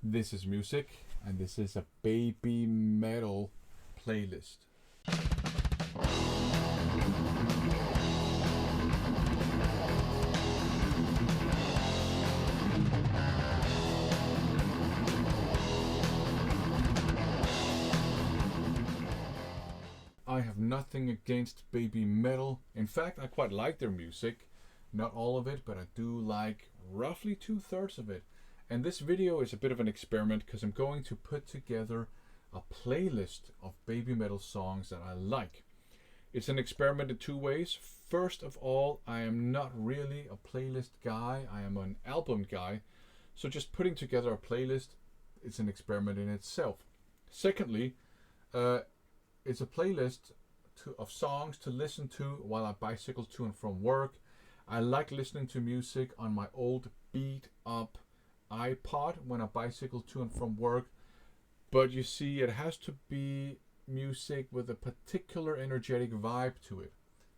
This is music, and this is a Babymetal playlist. I have nothing against Babymetal. In fact, I quite like their music. Not all of it, but I do like roughly 2/3 of it. And this video is a bit of an experiment because I'm going to put together a playlist of Babymetal songs that I like. It's an experiment in two ways. First of all, I am not really a playlist guy. I am an album guy. So just putting together a playlist is an experiment in itself. Secondly, it's a playlist of songs to listen to while I bicycle to and from work. I like listening to music on my old beat up iPod when I bicycle to and from work. But you see, it has to be music with a particular energetic vibe to it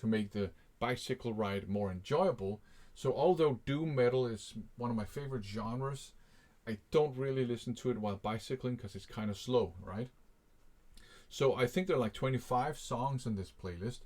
to make the bicycle ride more enjoyable. So although doom metal is one of my favorite genres, I don't really listen to it while bicycling because it's kind of slow, right? So I think there are like 25 songs in this playlist.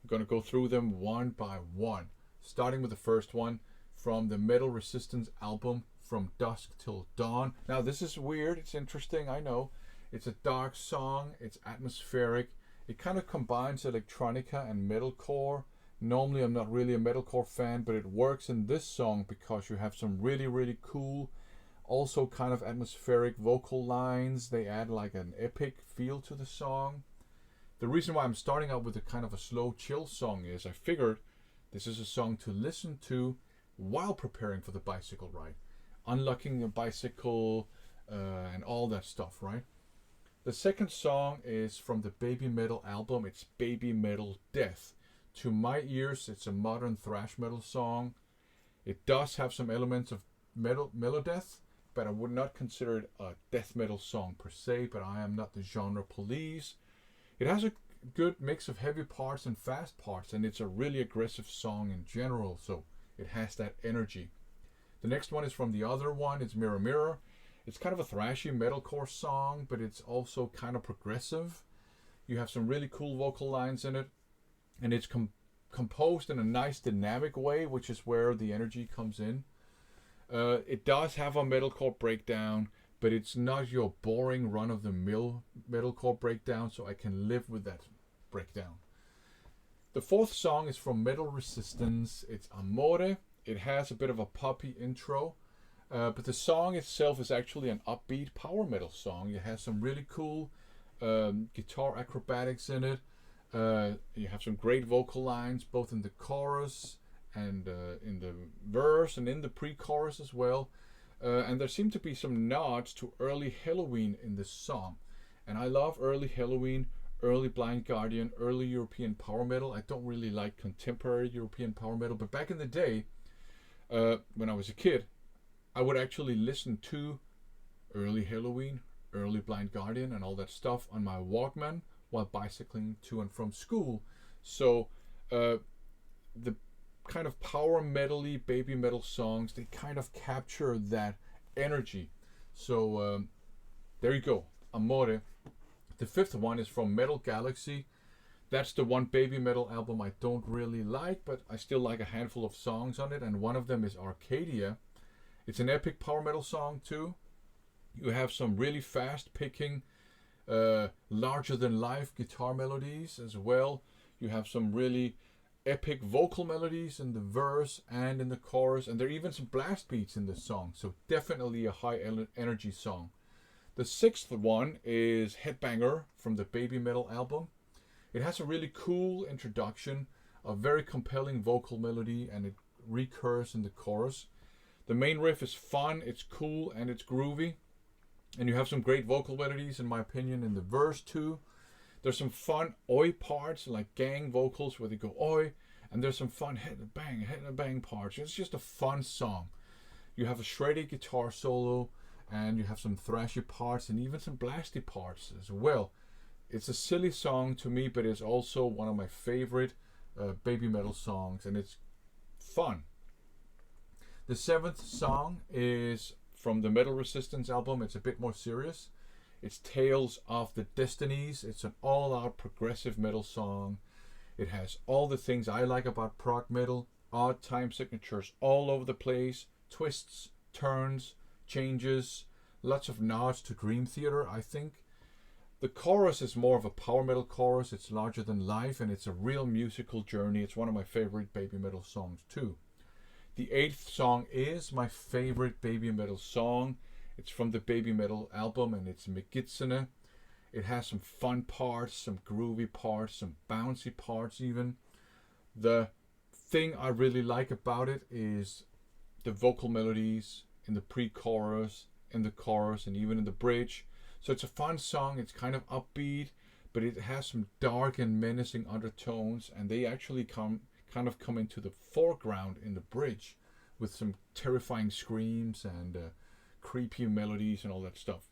I'm going to go through them one by one, starting with the first one from the Metal Resistance album, From Dusk Till Dawn. Now this is weird, it's interesting, I know. It's a dark song, it's atmospheric. It kind of combines electronica and metalcore. Normally I'm not really a metalcore fan, but it works in this song because you have some really cool, also kind of atmospheric vocal lines. They add like an epic feel to the song. The reason why I'm starting out with a kind of a slow chill song is I figured this is a song to listen to while preparing for the bicycle ride, unlocking a bicycle and all that stuff, right? The second song is from the Babymetal album. It's Babymetal Death. To my ears, it's a modern thrash metal song. It does have some elements of melodeath, but I would not consider it a death metal song per se, but I am not the genre police. It has a good mix of heavy parts and fast parts, and it's a really aggressive song in general, so it has that energy. The next one is from the other one. It's Mirror Mirror. It's kind of a thrashy metalcore song, but it's also kind of progressive. You have some really cool vocal lines in it, and it's composed in a nice dynamic way, which is where the energy comes in. It does have a metalcore breakdown, but it's not your boring run-of-the-mill metalcore breakdown, so I can live with that breakdown. The fourth song is from Metal Resistance. It's Amore. It has a bit of a poppy intro, but the song itself is actually an upbeat power metal song. It has some really cool guitar acrobatics in it. You have some great vocal lines, both in the chorus and in the verse and in the pre-chorus as well. And there seem to be some nods to early Halloween in this song. And I love early Halloween, early Blind Guardian, early European power metal. I don't really like contemporary European power metal, but back in the day, when I was a kid, I would actually listen to early Halloween, early Blind Guardian, and all that stuff on my Walkman while bicycling to and from school. So the kind of power metal-y Babymetal songs, they kind of capture that energy. So there you go, Amore. The fifth one is from Metal Galaxy. That's the one Babymetal album I don't really like, but I still like a handful of songs on it, and one of them is Arcadia. It's an epic power metal song too. You have some really fast picking, larger than life guitar melodies as well. You have some really epic vocal melodies in the verse and in the chorus, and there are even some blast beats in the song, so definitely a high energy song. The sixth one is Headbanger from the Babymetal album. It has a really cool introduction, a very compelling vocal melody, and it recurs in the chorus. The main riff is fun, it's cool, and it's groovy. And you have some great vocal melodies, in my opinion, in the verse too. There's some fun oi parts, like gang vocals where they go oi, and there's some fun hit and bang parts. It's just a fun song. You have a shreddy guitar solo, and you have some thrashy parts, and even some blasty parts as well. It's a silly song to me, but it's also one of my favorite Babymetal songs, and it's fun. The seventh song is from the Metal Resistance album. It's a bit more serious. It's Tales of the Destinies. It's an all-out progressive metal song. It has all the things I like about prog metal. Odd time signatures all over the place. Twists, turns, changes. Lots of nods to Dream Theater, I think. The chorus is more of a power metal chorus. It's larger than life, and it's a real musical journey. It's one of my favorite Babymetal songs too. The 8th song is my favorite Babymetal song. It's from the Babymetal album, and it's Megitsene. It has some fun parts, some groovy parts, some bouncy parts even. The thing I really like about it is the vocal melodies in the pre-chorus, in the chorus, and even in the bridge. So it's a fun song. It's kind of upbeat, but it has some dark and menacing undertones, and they actually come into the foreground in the bridge with some terrifying screams and creepy melodies and all that stuff.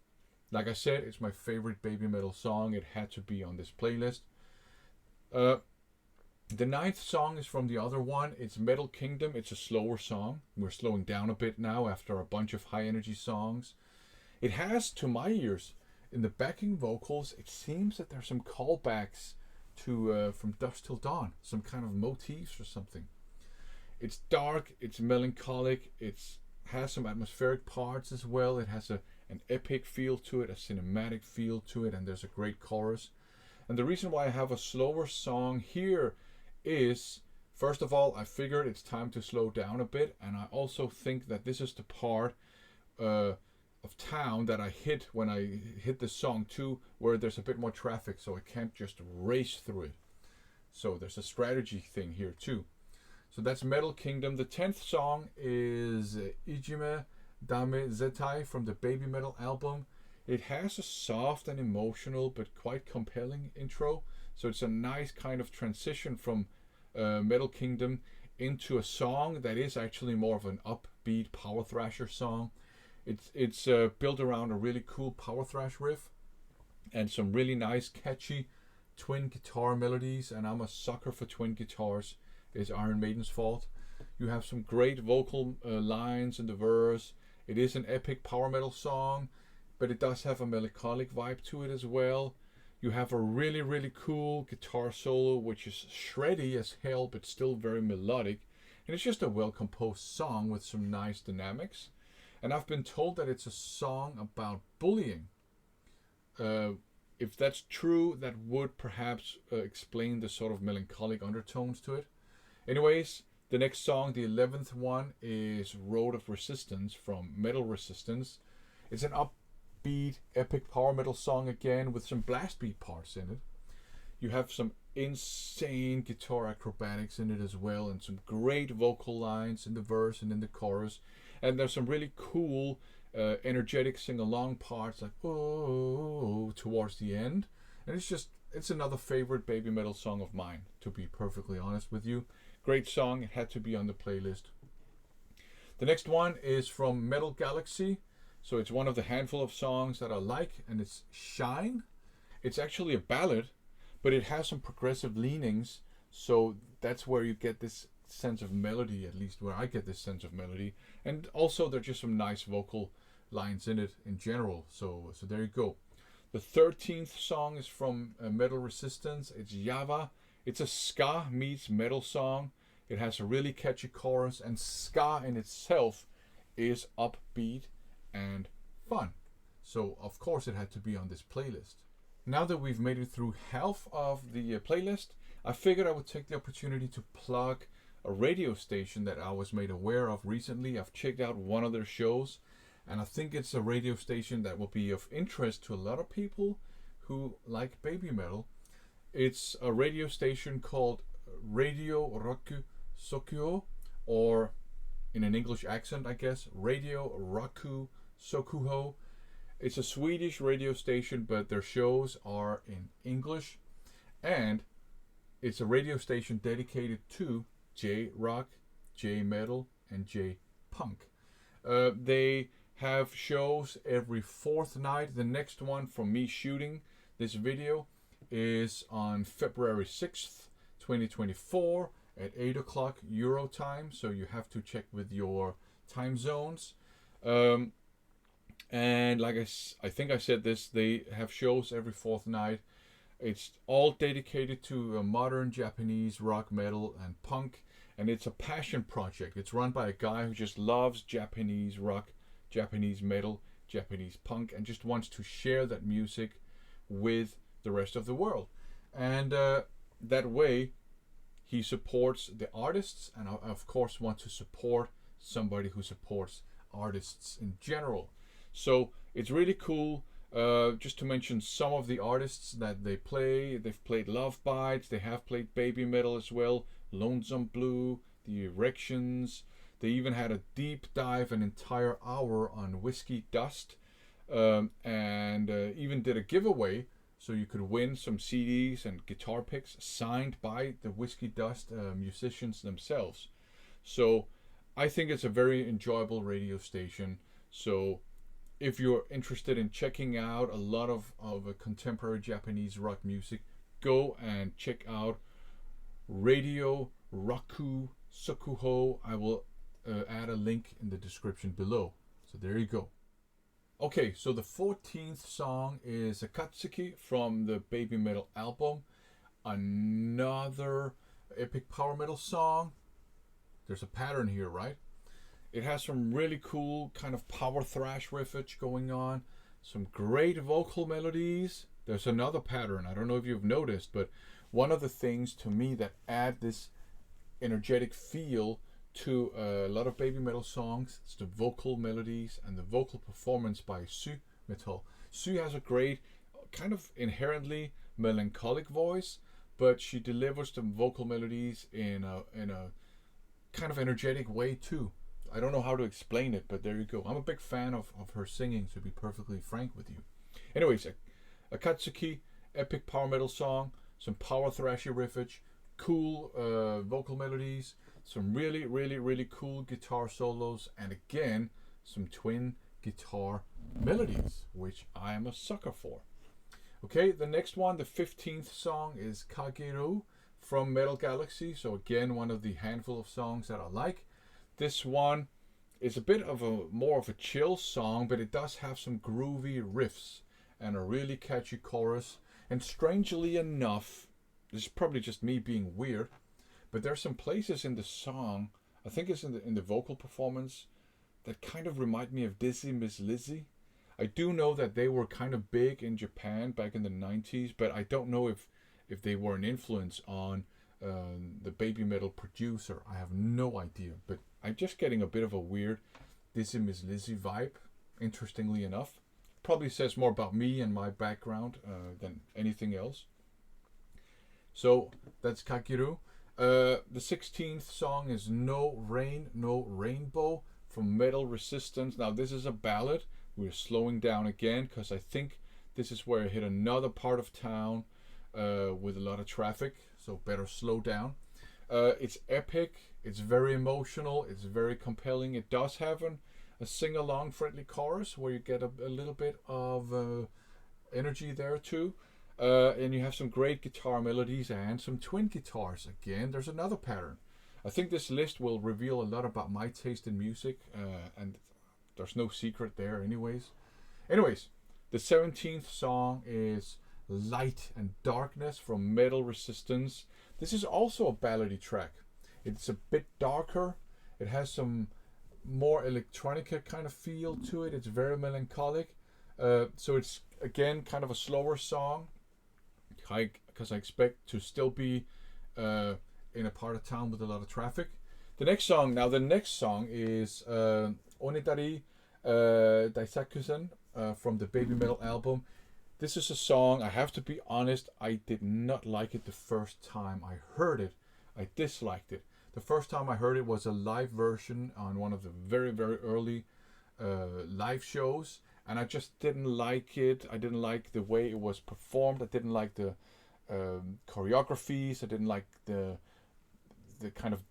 Like I said, it's my favorite Babymetal song. It had to be on this playlist. The 9th song is from the other one. It's Metal Kingdom. It's a slower song. We're slowing down a bit now after a bunch of high energy songs. It has, to my ears, in the backing vocals, it seems that there's some callbacks to From Dusk Till Dawn, some kind of motifs or something. It's dark, it's melancholic, it has some atmospheric parts as well. It has an epic feel to it, a cinematic feel to it, and there's a great chorus. And the reason why I have a slower song here is, first of all, I figured it's time to slow down a bit, and I also think that this is the part of town that I hit when I hit the song too, where there's a bit more traffic, so I can't just race through it. So there's a strategy thing here too. So that's Metal Kingdom. The 10th song is Ijime Dame Zetai from the Babymetal album. It has a soft and emotional but quite compelling intro. So it's a nice kind of transition from Metal Kingdom into a song that is actually more of an upbeat power thrasher song. It's built around a really cool power thrash riff and some really nice catchy twin guitar melodies, and I'm a sucker for twin guitars. It's Iron Maiden's fault. You have some great vocal lines in the verse. It is an epic power metal song, but it does have a melancholic vibe to it as well. You have a really, really cool guitar solo, which is shreddy as hell, but still very melodic. And it's just a well-composed song with some nice dynamics. And I've been told that it's a song about bullying. If that's true, that would perhaps explain the sort of melancholic undertones to it. Anyways, the next song, the 11th one, is Road of Resistance from Metal Resistance. It's an upbeat, epic power metal song again with some blast beat parts in it. You have some insane guitar acrobatics in it as well, and some great vocal lines in the verse and in the chorus. And there's some really cool, energetic sing-along parts, like oh, towards the end. And it's another favorite Babymetal song of mine, to be perfectly honest with you. Great song, it had to be on the playlist. The next one is from Metal Galaxy. So it's one of the handful of songs that I like, and it's Shine. It's actually a ballad, but it has some progressive leanings. So that's where you get this sense of melody, at least where I get this sense of melody. And also there's just some nice vocal lines in it in general. So there you go. The 13th song is from Metal Resistance. It's Java. It's a ska meets metal song. It has a really catchy chorus, and ska in itself is upbeat and fun. So of course it had to be on this playlist. Now that we've made it through half of the playlist, I figured I would take the opportunity to plug a radio station that I was made aware of recently. I've checked out one of their shows, and I think it's a radio station that will be of interest to a lot of people who like Babymetal. It's a radio station called Radio Roku Sokuho, or in an English accent, I guess, Radio Roku Sokuho. It's a Swedish radio station, but their shows are in English, and it's a radio station dedicated to J-Rock, J-Metal, and J-Punk. They have shows every fourth night. The next one from me shooting this video is on February 6th, 2024 at 8 o'clock Euro time, so you have to check with your time zones. And like I think I said this, they have shows every fourth night. It's all dedicated to modern Japanese rock, metal, and punk, and it's a passion project. It's run by a guy who just loves Japanese rock, Japanese metal, Japanese punk, and just wants to share that music with the rest of the world. And that way, he supports the artists, and I, of course, want to support somebody who supports artists in general. So it's really cool. Just to mention some of the artists that they play, they've played Love Bites, they have played Babymetal as well, Lonesome Blue, The Erections. They even had a deep dive, an entire hour on Whiskey Dust, and even did a giveaway so you could win some CDs and guitar picks signed by the Whiskey Dust musicians themselves. So I think it's a very enjoyable radio station. So if you're interested in checking out a lot of contemporary Japanese rock music, go and check out Radio Raku Sokuho. I will add a link in the description below. So there you go. Okay, so the 14th song is Akatsuki from the Babymetal album. Another epic power metal song. There's a pattern here, right? It has some really cool kind of power thrash riffage going on. Some great vocal melodies. There's another pattern. I don't know if you've noticed, but one of the things to me that add this energetic feel to a lot of Babymetal songs, it's the vocal melodies and the vocal performance by Babymetal. Sue has a great, kind of inherently melancholic voice, but she delivers the vocal melodies in a kind of energetic way too. I don't know how to explain it, but there you go. I'm a big fan of her singing, to be perfectly frank with you. Anyways, Akatsuki, epic power metal song, some power thrashy riffage, cool vocal melodies, some really, really, really cool guitar solos, and again, some twin guitar melodies, which I am a sucker for. Okay, the next one, the 15th song, is Kageru from Metal Galaxy. So again, one of the handful of songs that I like. This one is a bit of a more of a chill song, but it does have some groovy riffs and a really catchy chorus. And strangely enough, this is probably just me being weird, but there's some places in the song, I think it's in the vocal performance, that kind of remind me of Dizzy Miss Lizzy. I do know that they were kind of big in Japan back in the 90s, but I don't know if they were an influence on the Babymetal producer. I have no idea, but I'm just getting a bit of a weird Dizzy Miss Lizzy vibe, interestingly enough. Probably says more about me and my background than anything else. So that's Kakeru. The 16th song is No Rain, No Rainbow from Metal Resistance. Now this is a ballad. We're slowing down again because I think this is where I hit another part of town with a lot of traffic, so better slow down. It's epic, it's very emotional, it's very compelling. It does have a sing-along friendly chorus where you get a little bit of energy there too. And you have some great guitar melodies and some twin guitars. Again, there's another pattern. I think this list will reveal a lot about my taste in music, and there's no secret there anyways. Anyways, the 17th song is Light and Darkness from Metal Resistance. This is also a ballady track. It's a bit darker. It has some more electronica kind of feel to it. It's very melancholic. So it's, again, kind of a slower song, because I expect to still be in a part of town with a lot of traffic. The next song is Onetari Daisakusen from the Babymetal album. This is a song, I have to be honest, I did not like it the first time I heard it. I disliked it. The first time I heard it was a live version on one of the very, very early live shows, and I just didn't like it. I didn't like the way it was performed. I didn't like the choreographies. I didn't like the kind of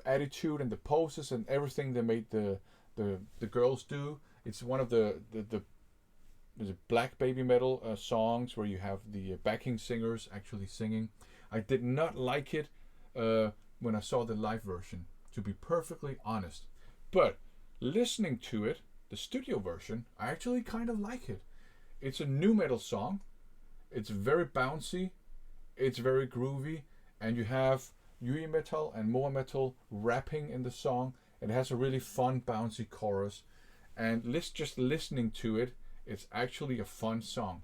attitude and the poses and everything they made the girls do. It's one of the black Babymetal songs where you have the backing singers actually singing. I did not like it when I saw the live version, to be perfectly honest. But listening to it the studio version, I actually kind of like it. It's a new metal song. It's very bouncy. It's very groovy. And you have Babymetal and Metal rapping in the song. It has a really fun, bouncy chorus. And just listening to it, it's actually a fun song.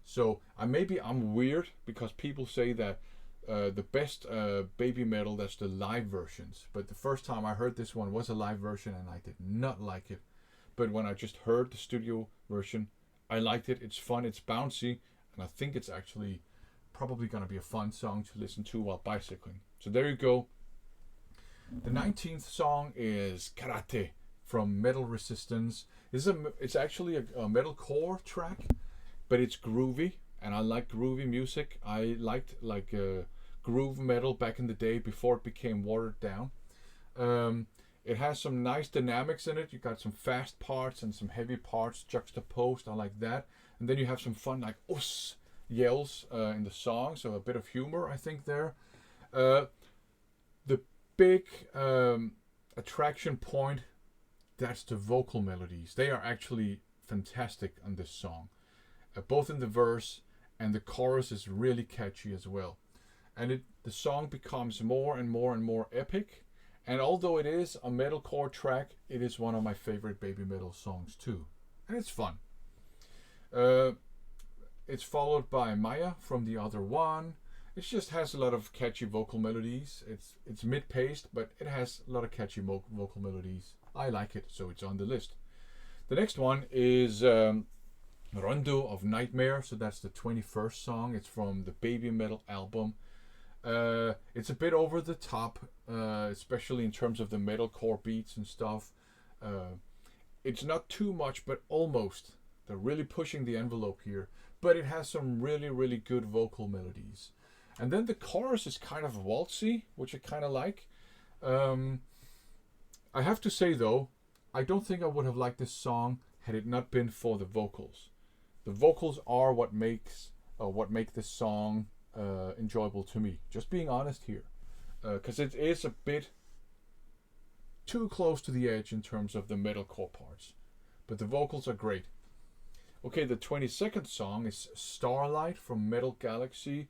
So maybe I'm weird because people say that the best Babymetal, that's the live versions. But the first time I heard this one was a live version and I did not like it. But when I just heard the studio version, I liked it. It's fun, it's bouncy, and I think it's actually probably going to be a fun song to listen to while bicycling. So there you go. The 19th song is Karate from Metal Resistance. It's actually a metalcore track, but it's groovy, and I like groovy music. I liked groove metal back in the day before it became watered down. It has some nice dynamics in it. You got some fast parts and some heavy parts juxtaposed. I like that. And then you have some fun like us yells in the song, so a bit of humor I think there. The big attraction point, that's the vocal melodies. They are actually fantastic on this song, both in the verse and the chorus is really catchy as well. And the song becomes more and more and more epic. And although it is a metalcore track, it is one of my favorite Babymetal songs too. And it's fun. It's followed by Maya from the other one. It just has a lot of catchy vocal melodies. It's mid-paced, but it has a lot of catchy vocal melodies. I like it, so it's on the list. The next one is Rondo of Nightmare. So that's the 21st song. It's from the Babymetal album. It's a bit over the top, especially in terms of the metalcore beats and stuff. It's not too much, but almost. They're really pushing the envelope here. But it has some really, really good vocal melodies. And then the chorus is kind of waltzy, which I kind of like. I have to say, though, I don't think I would have liked this song had it not been for the vocals. The vocals are what make this song enjoyable to me. Just being honest here, because it is a bit too close to the edge in terms of the metalcore parts, but the vocals are great. Okay, the 22nd song is Starlight from Metal Galaxy.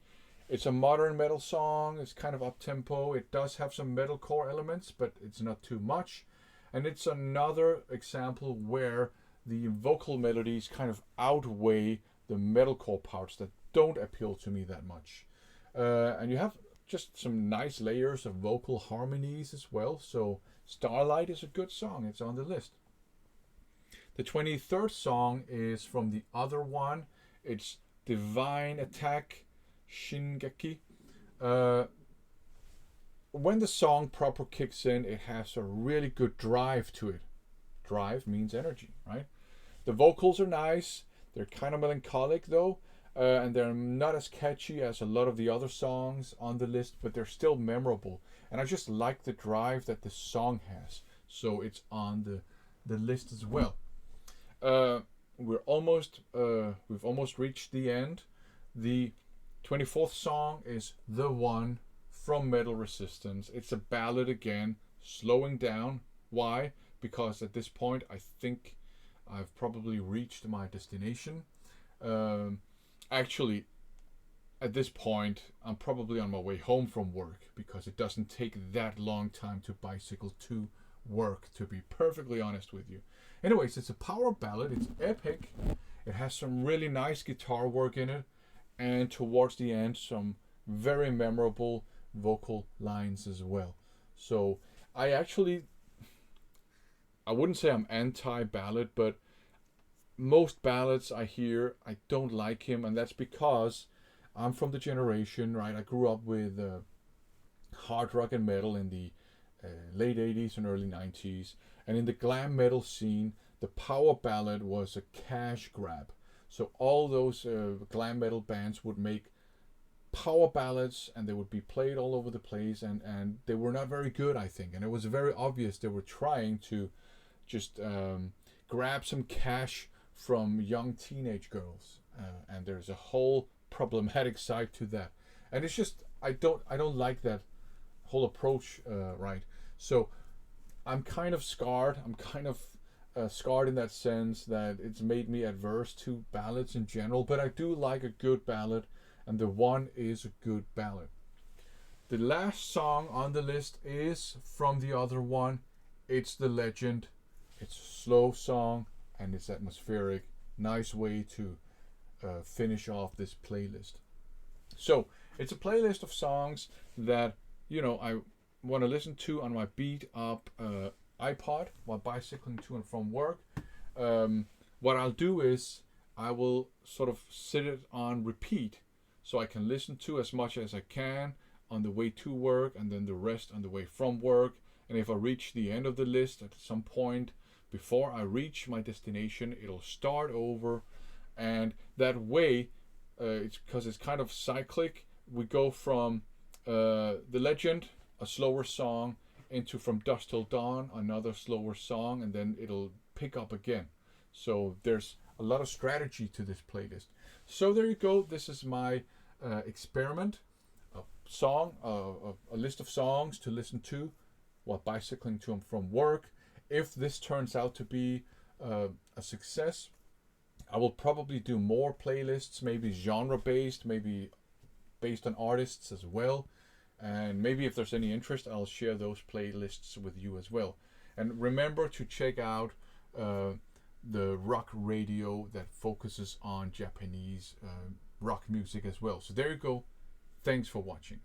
It's a modern metal song. It's kind of up tempo. It does have some metalcore elements, but it's not too much. And it's another example where the vocal melodies kind of outweigh the metalcore parts that don't appeal to me that much. And you have just some nice layers of vocal harmonies as well. So Starlight is a good song. It's on the list. The 23rd song is from the other one. It's Divine Attack Shingeki. When the song proper kicks in, it has a really good drive to it. Drive means energy, right? The vocals are nice. They're kind of melancholic though. And they're not as catchy as a lot of the other songs on the list, but they're still memorable. And I just like the drive that the song has. So it's on the list as well. We've almost reached the end. The 24th song is The One from Metal Resistance. It's a ballad again, slowing down. Why? Because at this point I think I've probably reached my destination. Actually, at this point, I'm probably on my way home from work because it doesn't take that long time to bicycle to work, to be perfectly honest with you. Anyways, it's a power ballad. It's epic. It has some really nice guitar work in it. And towards the end, some very memorable vocal lines as well. So I wouldn't say I'm anti-ballad, but most ballads I hear, I don't like him, and that's because I'm from the generation, right? I grew up with hard rock and metal in the late 80s and early 90s, and in the glam metal scene, the power ballad was a cash grab. So all those glam metal bands would make power ballads, and they would be played all over the place, and they were not very good, I think, and it was very obvious they were trying to just grab some cash from young teenage girls, and there's a whole problematic side to that, and it's just I don't like that whole approach, right? So I'm kind of scarred. I'm kind of scarred in that sense that it's made me adverse to ballads in general, but I do like a good ballad, and the one is a good ballad. The last song on the list is from the other one. It's The Legend. It's a slow song and it's atmospheric. Nice way to finish off this playlist. So it's a playlist of songs that I want to listen to on my beat up iPod while bicycling to and from work. What I'll do is I will sort of sit it on repeat so I can listen to as much as I can on the way to work and then the rest on the way from work. And if I reach the end of the list at some point before I reach my destination, it'll start over. And that way, it's because it's kind of cyclic. We go from The Legend, a slower song, into From Dusk Till Dawn, another slower song, and then it'll pick up again. So there's a lot of strategy to this playlist. So there you go. This is my experiment. A list of songs to listen to while bicycling to and from work. If this turns out to be a success, I will probably do more playlists, maybe genre based, maybe based on artists as well. And maybe if there's any interest, I'll share those playlists with you as well. And remember to check out the rock radio that focuses on Japanese rock music as well. So there you go. Thanks for watching.